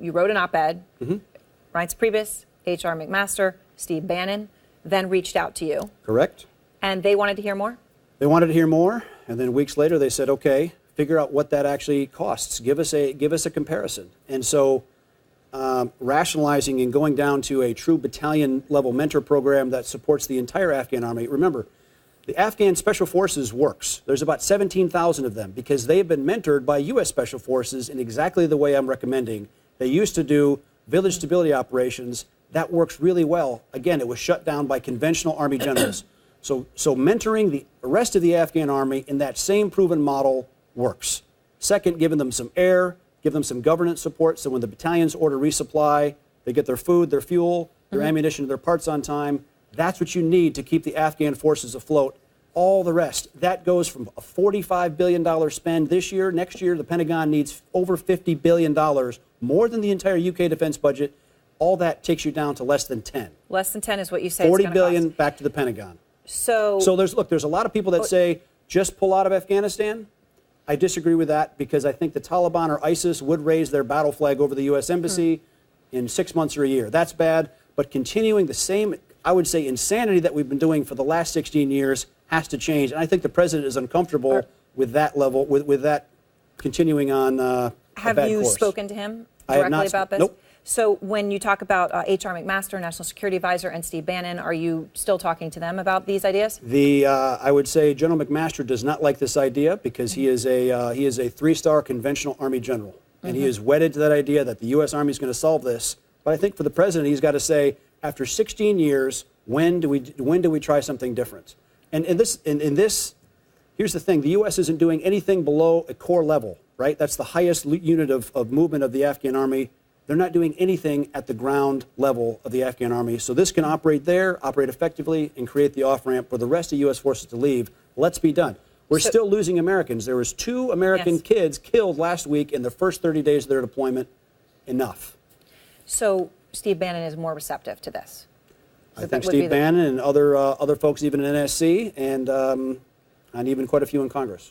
You wrote an op-ed. Reince Priebus, H.R. McMaster, Steve Bannon then reached out to you. Correct. And they wanted to hear more? They wanted to hear more, and then weeks later they said, okay, figure out what that actually costs. Give us a comparison. And so rationalizing and going down to a true battalion-level mentor program that supports the entire Afghan army. Remember, the Afghan Special Forces works. There's about 17,000 of them because they have been mentored by U.S. Special Forces in exactly the way I'm recommending. They used to do village stability operations. That works really well. Again, it was shut down by conventional Army generals. So mentoring the rest of the Afghan army in that same proven model works. Second, giving them some air, give them some governance support so when the battalions order resupply, they get their food, their fuel, their ammunition, their parts on time. That's what you need to keep the Afghan forces afloat. All the rest, that goes from a $45 billion spend this year. Next year, the Pentagon needs over $50 billion, more than the entire UK defense budget. All that takes you down to less than 10. Less than 10 is what you say. $40 billion back to the Pentagon. So there's a lot of people that say just pull out of Afghanistan. I disagree with that because I think the Taliban or ISIS would raise their battle flag over the U.S. Embassy in 6 months or a year. That's bad. But continuing the same, I would say, insanity that we've been doing for the last 16 years has to change. And I think the president is uncomfortable with that level, with that continuing on a bad course. Have you spoken to him directly about this? Nope. So when you talk about H.R. McMaster, National Security Advisor, and Steve Bannon, are you still talking to them about these ideas? I would say General McMaster does not like this idea because he is a three-star conventional Army general. And he is wedded to that idea that the U.S. Army is going to solve this. But I think for the president, he's got to say, after 16 years, when do we try something different? And in this, here's the thing. The U.S. isn't doing anything below a corps level, right? That's the highest unit of movement of the Afghan army. They're not doing anything at the ground level of the Afghan army. So this can operate there, operate effectively, and create the off-ramp for the rest of U.S. forces to leave. Let's be done. We're still losing Americans. There was 2 American kids killed last week in the first 30 days of their deployment. Enough. So Steve Bannon is more receptive to this? I think Steve Bannon and other folks, even in NSC, and even quite a few in Congress.